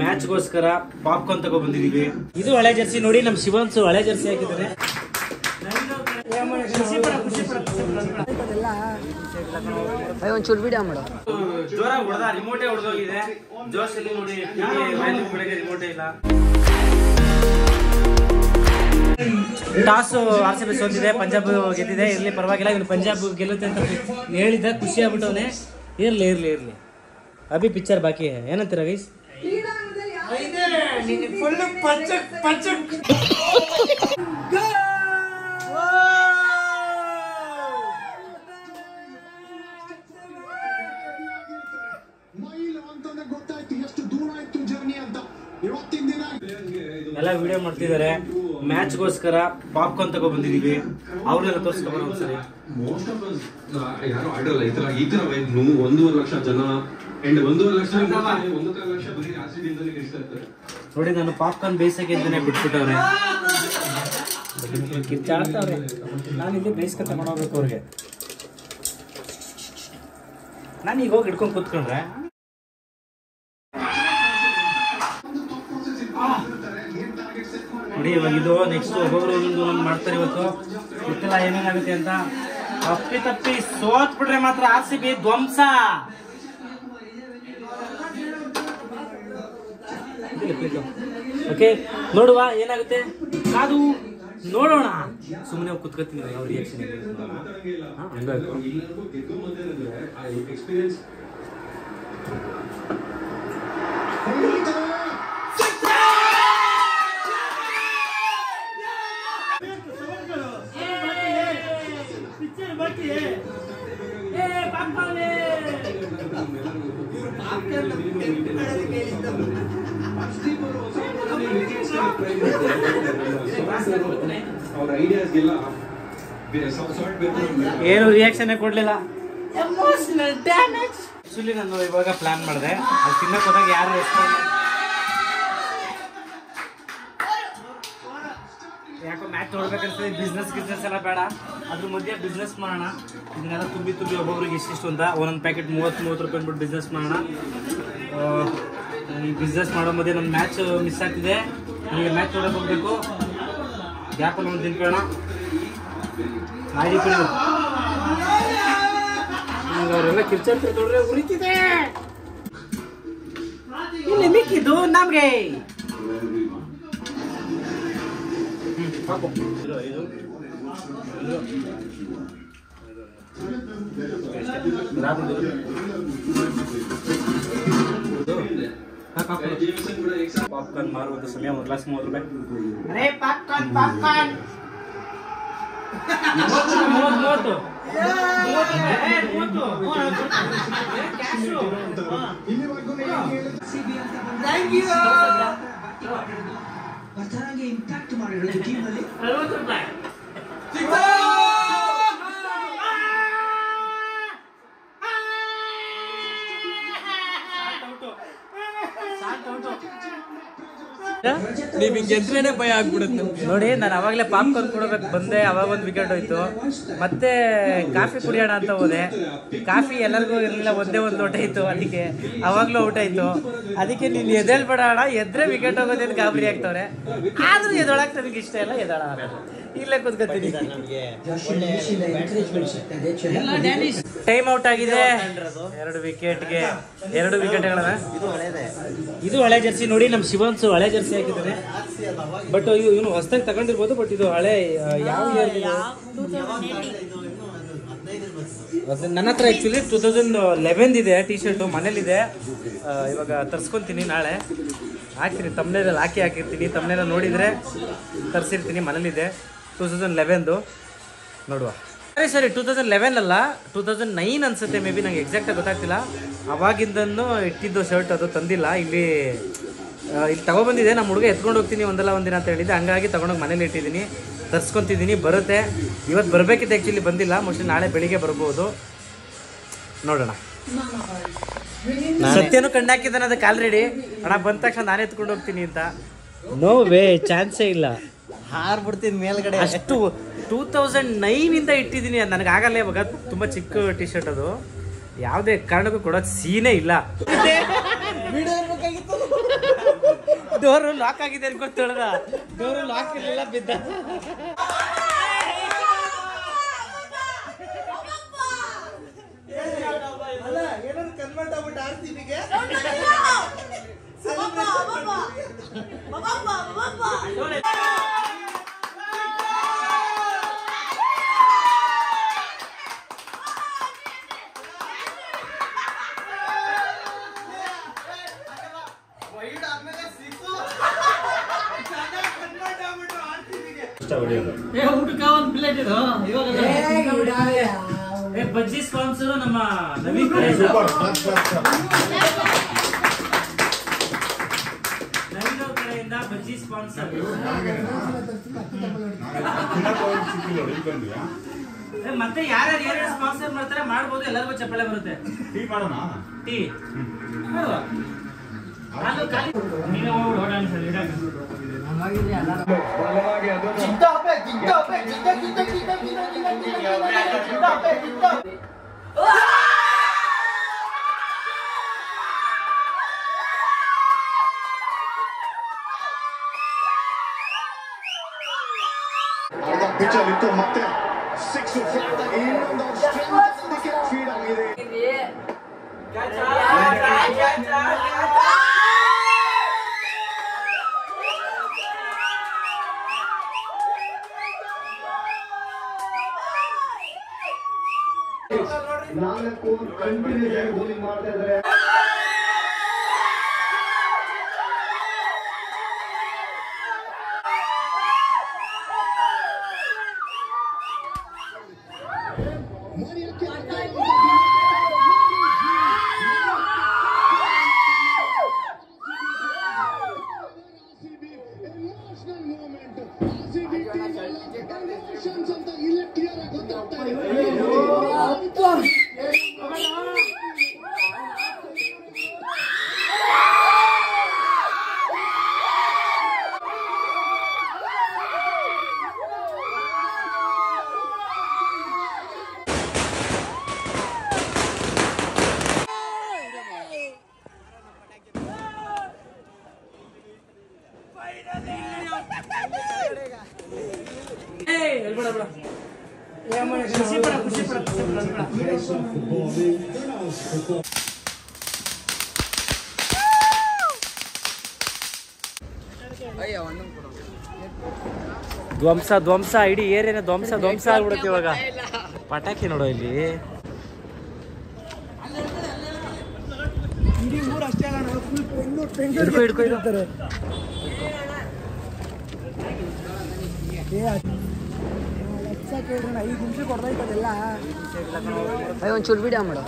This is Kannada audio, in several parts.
ಮ್ಯಾಚ್ಗೋಸ್ಕರ ಪಾಪ್ಕಾರ್ನ್ ತಗೋ ಬಂದಿದೀವಿ. ಇದು ಹಳೆ ಜರ್ಸಿ ನೋಡಿ, ನಮ್ ಶಿವಂಸು ಹಳೆ ಜರ್ಸಿ ಹಾಕಿದ್ದಾರೆ. ಒಂಚೂರು ವಿಡಿಯೋ ಮಾಡು. ಜೋರಾಗಿ ಹೊಡೆದ, ರಿಮೋಟೇ ಹೊಡೆದೋಗಿದೆ. ಜೋಶಲ್ಲಿ ನೋಡಿ ರಿಮೋಟೇ ಇಲ್ಲ. ಟಾಸ್ RCB ಸೋತಿದೆ, ಪಂಜಾಬ್ ಗೆದ್ದಿದೆ. ಇರ್ಲಿ ಪರವಾಗಿಲ್ಲ, ಇವನು ಪಂಜಾಬ್ ಗೆಲ್ಲುತ್ತೆ ಅಂತ ಹೇಳಿದ, ಖುಷಿ ಆಗ್ಬಿಟ್ಟವನೆ. ಇರ್ಲಿ ಇರ್ಲಿ ಇರ್ಲಿ, ಅಭಿ ಪಿಕ್ಚರ್ ಬಾಕಿ ಏನಂತೀರ ಗೈಸ್? ಎಲ್ಲ ವಿಡಿಯೋ ಮಾಡ್ತಿದ್ದಾರೆ. ಮ್ಯಾಚ್ಗೋಸ್ಕರ ಪಾಪ್ಕಾರ್ನ್ ತಗೋ ಬಂದಿದೀವಿ. ಅವ್ರನ್ನೆಲ್ಲ ತೋರಿಸ್ಕೊಬಾರ ಒಂದ್ಸರಿ. ಮೋಸ್ಟ್ ಆಫ್ ಯಾರು ಆಡಲ್ಲ ಈ ತರ 1.5 ಲಕ್ಷ ಜನ ಅಂಡ್ 1.5 ಲಕ್ಷ 1.5 ಲಕ್ಷ ಬರೀ RCB ಇಂದಲೇ ಗೆಲ್ತಾ ಇರ್ತಾರೆ. ನೋಡಿ, ನಾನು ಪಾಪ್ಕಾರ್ನ್ ಬೇಯಿಸಕ್ಕೆ ಅಂತಾನೆ ಬಿಟ್ಬಿಟ್ಟವ್ರೆ, ಕಿತ್ತಾಡ್ತಾವ್ರೆ. ನಾನು ಇಲ್ಲಿ ಬೇಯಿಸ್ಕೊಂತ ಮಾಡೋಗ್ಬೇಕು ಅವ್ರಿಗೆ. ನಾನು ಈಗ ಹೋಗಿ ಹಿಡ್ಕೊಂಡು ಕೂತ್ಕೊಂಡ್ರೆ ನೋಡಿ. ಇವಾಗ ಇದು ನೆಕ್ಸ್ಟ್ ಒಬ್ಬೊಬ್ರು ಒಂದೊಂದು ಮಾಡ್ತಾರೆ. ಇವತ್ತು ಗೊತ್ತಿಲ್ಲ ಏನೇನಾಗುತ್ತೆ ಅಂತ. ತಪ್ಪಿ ಸೋತ್ ಬಿಟ್ರೆ ಮಾತ್ರ RCB ಧ್ವಂಸ. ಓಕೆ, ನೋಡುವ ಏನಾಗುತ್ತೆ, ಕಾದು ನೋಡೋಣ. ಸುಮ್ಮನೆ ಕುತ್ಕೊತೀನಿ, ಅವ್ರ ರಿಯಾಕ್ಷನ್ ಎಕ್ಸ್ಪೀರಿಯನ್ಸ್. ಏನು ರಿಯಾಕ್ಷನ್ ಕೊಡ್ಲಿಲ್ಲ. Emotional damage. ಆಕ್ಚುಲಿ ನಾನು ಇವಾಗ ಪ್ಲಾನ್ ಮಾಡಿದೆ, ಅದು ತಿನ್ನಕ್ ಹೋದಾಗ ಯಾರು ಯಾಕೋ ಮ್ಯಾಚ್ ನೋಡ್ಬೇಕಂತಂದ್ರೆ ಬಿಸ್ನೆಸ್ ಎಲ್ಲ ಬೇಡ, ಅದ್ರ ಮಧ್ಯೆ ಬಿಸ್ನೆಸ್ ಮಾಡೋಣ. ಇದನ್ನೆಲ್ಲ ತುಂಬಿ ಒಬ್ಬೊಬ್ರಿಗೆ ಇಷ್ಟಿಷ್ಟು ಅಂತ ಒಂದೊಂದು ಪ್ಯಾಕೆಟ್ 30 ರೂಪಾಯಿ ಅಂದ್ಬಿಟ್ಟು ಬಿಸ್ನೆಸ್ ಮಾಡೋಣ. ಈ ಬಿಸ್ನೆಸ್ ಮಾಡೋ ಮಧ್ಯೆ ನಮ್ಮ ಮ್ಯಾಚ್ ಮಿಸ್ ಆಗ್ತಿದೆ. ನಮಗೆ ಮ್ಯಾಚ್ ನೋಡೋಕೆ ಹೋಗ್ಬೇಕು. ಗ್ಯಾಪಲ್ಲಿ ಒಂದು ತಿನ್ಕೊಳ್ಳೋಣ. ಅವರೆಲ್ಲ ಕಿರ್ಚಾಡ್ತಾರೆ ನೋಡ್ರೆ, ಉಳಿತಿದೆ. ಇಲ್ಲಿ ಮಿಕ್ಕಿದ್ದು ನಮ್ಗೆ. ಪಾಪ್ಕಾರ್ನ್ ಮಾರುವಂತ ಸಮಯ 1 ಗ್ಲಾಸ್ 30 ರೂಪಾಯಿ. ಅರೆ ಪಾಪ್ಕಾರ್ನ್ 30. ಇಂಪ್ಯಾಕ್ಟ್ ಮಾಡಿರೋದು ಟೀಮ್ ಅಲ್ಲಿ 40 ರೂಪಾಯಿ. ನೀವ್ ಹಿಂಗೆ ಗೆದ್ರೇನೆ ಭಯ ಆಗ್ಬಿಡುತ್ತೆ ನೋಡಿ. ನಾನು ಅವಾಗಲೇ ಪಾಪ್ಕಾರ್ನ್ ಕೊಡಬೇಕು ಬಂದೆ, ಅವಾಗ ಒಂದು ವಿಕೆಟ್ ಹೋಯ್ತು. ಮತ್ತೆ ಕಾಫಿ ಕುಡಿಯೋಣ ಅಂತ ಹೋದೆ. ಕಾಫಿ ಎಲ್ಲರಿಗೂ ಇರಲಿಲ್ಲ, ಒಂದೇ ಒಂದು ಲೋಟ ಇತ್ತು. ಅದಕ್ಕೆ ಅವಾಗಲೂ ಔಟ್ ಆಯ್ತು. ಅದಕ್ಕೆ ನೀನು ಎದ್ದೇಳ್ಬೇಡ ಅಣ್ಣ, ಎದ್ರೆ ವಿಕೆಟ್ ಹೋಗೋದೇನು ಗಾಬರಿ ಆಗ್ತವ್ರೆ. ಆದ್ರೂ ಎದೊಳಕ್ ನನಗೆ ಇಷ್ಟ ಇಲ್ಲ, ಎದಳ ಇಲ್ಲೇ ಕೂತ್ಕೊತೀನಿ. ಟೈಮ್ ಔಟ್ ಆಗಿದೆ. 2 ವಿಕೆಟ್ಗೆ 2 ವಿಕೆಟ್ಗಳನ್ನ. ಇದು ಹಳೆ ಜರ್ಸಿ ನೋಡಿ, ನಮ್ ಶಿವಂಸು ಹಳೆ ಜರ್ಸಿ ಹಾಕಿದ್ದಾನೆ. ಬಟ್ ಇವನು ಹೊಸದಾಗಿ ತಗೊಂಡಿರ್ಬೋದು. ಬಟ್ ಇದು ಹಳೆ ಯಾವ ಇಯರ್? ನನ್ನ ಹತ್ರ ಆಕ್ಚುಲಿ 2011 ಇದೆ ಟಿ ಶರ್ಟು, ಮನೇಲಿದೆ. ಇವಾಗ ತರ್ಸ್ಕೊಂತೀನಿ, ನಾಳೆ ಹಾಕ್ತೀನಿ. ತಮ್ಮನೇಲಿ ಹಾಕಿರ್ತೀನಿ. ತಮ್ಮನೆಲ್ಲ ನೋಡಿದರೆ ತರಿಸಿರ್ತೀನಿ. ಮನೇಲಿದೆ 2011 ನೋಡುವ. ಸರಿ 2011 ಅಲ್ಲ, 2009 ಅನ್ಸುತ್ತೆ ಮೇ ಬಿ, ನಂಗೆ ಎಕ್ಸಾಕ್ಟಾಗಿ ಗೊತ್ತಾಗ್ತಿಲ್ಲ. ಅವಾಗಿಂದನೂ ಇಟ್ಟಿದ್ದು ಶರ್ಟ್, ಅದು ತಂದಿಲ್ಲ. ಇಲ್ಲಿ ತಗೊಬಂದಿದೆ. ನಮ್ಮ ಹುಡುಗ ಎತ್ಕೊಂಡು ಹೋಗ್ತೀನಿ ಒಂದಿನ ಅಂತ ಹೇಳಿದ್ದೆ. ಹಂಗಾಗಿ ತೊಗೊಂಡೋಗಿ ಮನೇಲಿ ಇಟ್ಟಿದ್ದೀನಿ, ತರ್ಸ್ಕೊತಿದ್ದೀನಿ. ಬರುತ್ತೆ. ಇವತ್ತು ಬರಬೇಕಿತ್ತು ಆ್ಯಕ್ಚುಲಿ, ಬಂದಿಲ್ಲ. ಮೋಸ್ಟ್ಲಿ ನಾಳೆ ಬೆಳಿಗ್ಗೆ ಬರ್ಬೋದು, ನೋಡೋಣ. ಸತ್ಯನೂ ಕಂಡಾಕಿದ್ದಾನೆ ಅದಕ್ಕೆ ಆಲ್ರೆಡಿ. ಅಣ್ಣ ಬಂದ ತಕ್ಷಣ ನಾನೇ ಎತ್ಕೊಂಡು ಹೋಗ್ತೀನಿ ಅಂತ. ನೋ ವೇ, ಚಾನ್ಸೇ ಇಲ್ಲ. ಹಾರ್ಬಿಡ್ತೀನಿ ಮೇಲ್ಗಡೆ. ಅಷ್ಟು 2009 ಇಂದ ಇಟ್ಟಿದ್ದೀನಿ. ನನಗೆ ಆಗಲ್ಲ ಇವಾಗ, ತುಂಬ ಚಿಕ್ಕ ಟಿ ಶರ್ಟ್ ಅದು. ಯಾವುದೇ ಕಾರಣಕ್ಕೂ ಕೊಡೋದು ಸೀನೇ ಇಲ್ಲ. ಡೋರು ಲಾಕ್ ಆಗಿದೆ ಅನ್ಕೊಳ್ತೇಳದ, ಡೋರು ಲಾಕ್ ಇರಲಿಲ್ಲ, ಬಿದ್ದ. ಬಜ್ಜಿ ಸ್ಪಾನ್ಸರ್ ನಮ್ಮ ನವೀನ್ ನವೀನ್ ಅವ್ರ ಕಡೆಯಿಂದ ಬಜ್ಜಿ ಸ್ಪಾನ್ಸರ್. ಮತ್ತೆ ಯಾರ್ಯಾರು ಏನೇನು ಸ್ಪಾನ್ಸರ್ ಮಾಡ್ತಾರೆ ಮಾಡ್ಬೋದು, ಎಲ್ಲರಿಗೂ ಚಪ್ಪಾಳೆ ಬರುತ್ತೆ. ಟೀ ಮಾಡೋಣ, ಟೀ ನೀನು ಓಡಾಡ ಪಿಚ್ಚರ್ ಇತ್ತು, ಮತ್ತೆ 6 ಫ್ಲಾಟ್ ಆಗಿ ಇನ್ನೊಂದು ಸ್ಟ್ರೆಂತ್ ಫೀಡ್ ಆಗಿದೆ. ನಾಲ್ಕು ಕಂಟಿನ್ಯೂಸ್ ಆಗಿ ಬೌಲಿಂಗ್ ಮಾಡ್ತಾ ಇದ್ದಾರೆ. ಧ್ವಂಸ ಧ್ವಂಸ, ಇಡೀ ಏರಿಯಾನ ಧ್ವಂಸ ಧ್ವಂಸ ಆಗ್ಬಿಡುತ್ತೆ ಇವಾಗ. ಪಟಾಕಿ ನೋಡೋ ಇಲ್ಲಿ. ಹಿಡ್ಕೊ ಹಿಡ್ಕೊ ಇರ್ತಾರೆ. ಒಂಚೂರು ವಿಡಿಯೋ ಮಾಡು.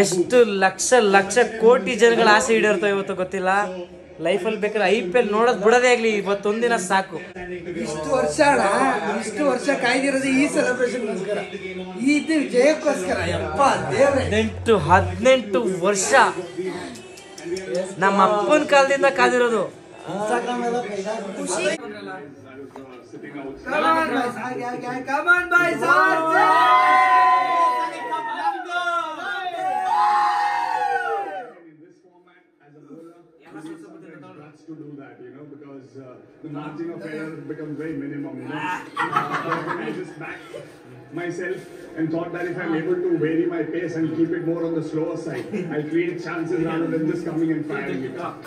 ಎಷ್ಟು ಲಕ್ಷ ಲಕ್ಷ ಕೋಟಿ ಜನಗಳ ಆಸೆ ಈಡೇರ್ತವೆ ಇವತ್ತು ಗೊತ್ತಿಲ್ಲ. ಲೈಫಲ್ಲಿ ಬೇಕಾದ್ರೆ IPL ನೋಡೋದು ಬಿಡೋದೇ ಆಗ್ಲಿ, ಇವತ್ತೊಂದಿನ ಸಾಕು. ಇಷ್ಟು ವರ್ಷ ಕಾಯ್ದಿರೋದು ಈ ಸೆಲೆಬ್ರೇಷನ್ಗೋಸ್ಕರ, ಈ ಜಯಕ್ಕೋಸ್ಕರ. 18 ವರ್ಷ ನಮ್ಮ ಅಪ್ಪನ ಕಾಲದಿಂದ ಕಾದಿರೋದು. To do that, because the margin of error becomes very minimum. I just backed myself and thought that if I'm able to vary my pace and keep it more on the slower side, I'll create chances rather than just coming and firing it up.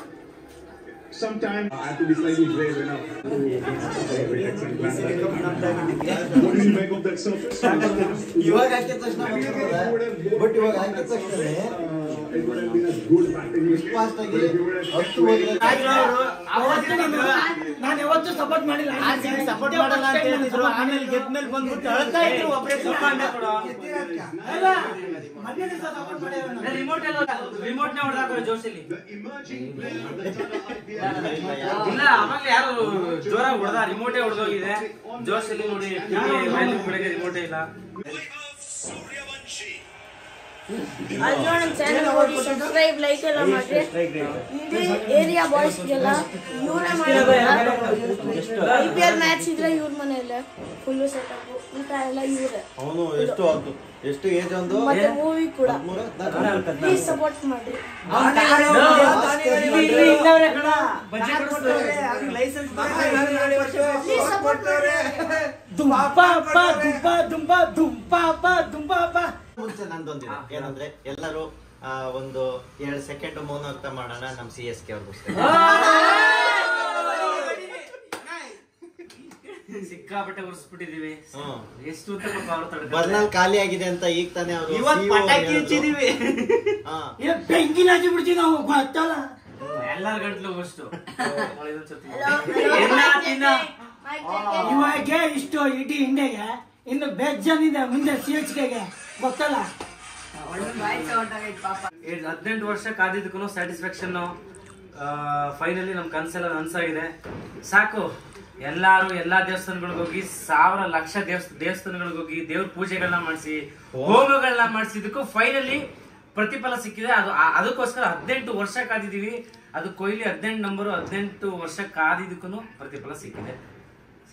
Sometimes I have to be slightly brave enough to what do you make of that surface? it would have been a good batting wicket. But if you would have ನಾನು ಯಾವತ್ತೂ ಸಪೋರ್ಟ್ ಮಾಡಿಲ್ಲ, ಸಪೋರ್ಟ್ ಮಾಡಲ್ಲ ಅಂತ ಹೇಳಿದ್ರು. ಆಮೇಲೆ ಗೆದ್ಮೇಲೆ ಬಂದ್ಬಿಟ್ಟು ಅಳ್ತಾ ಇದ್ರು. ಒಬ್ಬರೇ remote ಹೊಡೆದಾಕ ಜೋಶಲ್ಲಿ The emerging player of the ಇಲ್ಲ, ಅವಾಗಲೇ ಯಾರು ಜೋರಾಗಿ ಹೊಡೆದ, ರಿಮೋಟೇ ಹೊಡೆದೋಗಿದೆ ಜೋಶಲ್ಲಿ. ನೋಡಿ ಬೆಳಗ್ಗೆ ರಿಮೋಟೇ ಇಲ್ಲ. ನಮ್ಮ ಚಾನೆಲ್ ಹೋಗಿ ಸಬ್ಸ್ಕ್ರೈಬ್, ಲೈಕ್ ಎಲ್ಲ ಮಾಡ್ರಿ. ಇಡೀ ಏರಿಯಾ ಬಾಯ್ಸ್ಗೆಲ್ಲ ಇವರೇ ಮಾಡಿದ್ರೆ IPL ಮ್ಯಾಚ್ ಇದ್ರೆ ಇವ್ರ ಮನೆಯಲ್ಲೇ ಫುಲ್ ಸೆಟಪ್ ಊಟ ಎಲ್ಲ ಇವರೇ. ಅವನು ಎಷ್ಟು ಏಜ್ ಒಂದು ಮತ್ತೆ ಮೂವಿ ಕೂಡ ಪ್ಲೀಸ್ ಸಪೋರ್ಟ್ ಮಾಡ್ರಿ. ಪ್ಲೀಸ್ ಸಪೋರ್ಟ್ ಮುಂಚೆ ನಂದೊಂದಿದೆ. ಏನಂದ್ರೆ ಎಲ್ಲರೂ ಒಂದು 2 ಸೆಕೆಂಡ್ ಮೌನೋಕ್ತ ಮಾಡೋಣ ನಮ್ಮ CSK ಅವ್ರಿಗೋಸ್ಕರ. ಸಿಕ್ಕಾಪಟ್ಟೆ ಉರ್ಸ್ಬಿಟ್ಟಿದೀವಿ. ಎಷ್ಟು ಬರ್ನಲ್ಲಿ ಖಾಲಿ ಆಗಿದೆ ಅಂತ ಈಗ ತಾನೇ ಅವರು ಬೆಂಕಿನ ಹಚ್ಚಿ ಬಿಡ್ತೀವಿ ನಾವು, ಗೊತ್ತಲ್ಲ. ಎಲ್ಲಾರ ಗಂಟ್ಲು ಅಷ್ಟು ಇವಾಗ ಇಷ್ಟು ಇಡೀ ಇಂಡಿಯಾಗೆ ಇನ್ನು ಬೇಜಾನಿದೆ ಮುಂದೆ CSKಗೆ, ಗೊತ್ತಲ್ಲ. 18 ವರ್ಷ ಕಾದಿದ್ದಕ್ಕೂ ಸ್ಯಾಟಿಸ್ಫ್ಯಾಕ್ಷನ್. ಫೈನಲಿ ನಮ್ ಕನ್ಸೆಲ್ಲ ನನ್ಸಾಗಿದೆ. ಸಾಕು, ಎಲ್ಲಾರು ಎಲ್ಲಾ ದೇವಸ್ಥಾನಗಳಿಗೆ ಹೋಗಿ 1000 ಲಕ್ಷ ದೇವಸ್ಥಾನಗಳಿಗೆ ಹೋಗಿ ದೇವ್ರ ಪೂಜೆಗಳನ್ನ ಮಾಡಿಸಿ ಹೋಮಗಳನ್ನ ಮಾಡಿಸಿದಕ್ಕೂ ಫೈನಲಿ ಪ್ರತಿಫಲ ಸಿಕ್ಕಿದೆ. ಅದಕ್ಕೋಸ್ಕರ 18 ವರ್ಷ ಕಾದಿದೀವಿ. ಅದು ಕೊಹ್ಲಿ 18 ನಂಬರು, 18 ವರ್ಷ ಕಾದಿದ್ದಕ್ಕೂ ಪ್ರತಿಫಲ ಸಿಕ್ಕಿದೆ.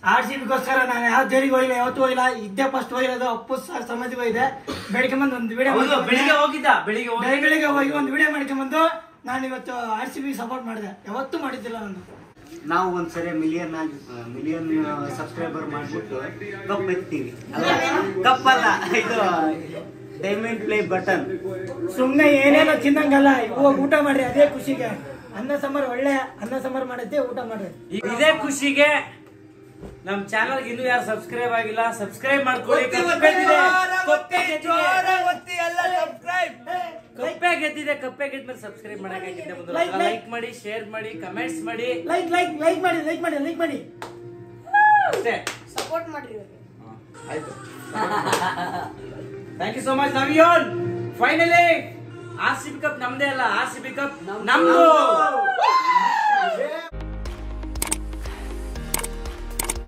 RCBಗೋಸ್ಕರ ನಾನು ಯಾವ ದೇವರಿಗೆ ಹೋಗಿಲ್ಲ, ಯಾವತ್ತೂ ಹೋಗಿಲ್ಲ. ಇದ್ದೇ ಫಸ್ಟ್ ಹೋಗಿರೋದು ಅಪ್ಪು ಸರ್ ಸಮಾಧಿ ಹೋಗಿದೆ. ಬೆಳಿಗ್ಗೆ ಬಂದು ಒಂದು ವಿಡಿಯೋ ಬೆಳಿಗ್ಗೆ ಹೋಗಿದ್ದ, ಬೆಳಿಗ್ಗೆ ಹೋಗಿ ಒಂದು ವಿಡಿಯೋ ಮಾಡ್ಕೊಂಡ್ಬಂದು ನಾನು ಇವತ್ತು RCB ಸಪೋರ್ಟ್ ಮಾಡಿದೆ. ಯಾವತ್ತೂ ಮಾಡಿದ್ದಿಲ್ಲ ನಾನು. ನಾವು ಒಂದ್ಸರಿ ಮಿಲಿಯನ್ ಸಬ್ಸ್ಕ್ರೈಬರ್ ಮಾಡ್ಬಿಟ್ಟು ಕಪ್ ಎತ್ತೀವಿ. ಕಪ್ ಅಲ್ಲ, ಇದು ಡೈಮಂಡ್ ಪ್ಲೇ ಬಟನ್. ಸುಮ್ನೆ ಏನೇನೋ ತಿನ್ನಂಗಲ್ಲ, ಇವಾಗ ಊಟ ಮಾಡ್ರಿ ಅದೇ ಖುಷಿಗೆ. ಅನ್ನ ಸಾಂಬಾರ್, ಒಳ್ಳೆ ಅನ್ನ ಸಾಂಬಾರ್ ಮಾಡಿದ್ದೆ, ಊಟ ಮಾಡ್ರಿ. ಇದೇ ಖುಷಿಗೆ ನಮ್ ಚಾನಲ್ ಇನ್ನೂ ಯಾರು ಸಬ್ಸ್ಕ್ರೈಬ್ ಆಗಿಲ್ಲ, ಸಬ್ಸ್ಕ್ರೈಬ್ ಮಾಡ್ಕೊಳ್ಳಿ. ಕಪ್ಪೆ ಗೆದ್ದಿದೆ, ಕಪ್ಪೆ ಗೆದ್ಮೇಲೆ ಸಬ್ಸ್ಕ್ರೈಬ್ ಮಾಡಕ್ಕೆ ಲೈಕ್ ಮಾಡಿ, ಶೇರ್ ಮಾಡಿ, ಕಮೆಂಟ್ಸ್ ಮಾಡಿ, ಲೈಕ್ ಮಾಡಿ ಅಷ್ಟೇ. ಸಪೋರ್ಟ್ ಮಾಡ್ರಿ. ಆಯ್ತು, ಥ್ಯಾಂಕ್ ಯು ಸೋ ಮಚ್. ನವಿಯೋನ್ ಫೈನಲಿ RCB ಕಪ್ ನಮ್ದೇ ಅಲ್ಲ, RCB ಕಪ್ ನಮ್ದು.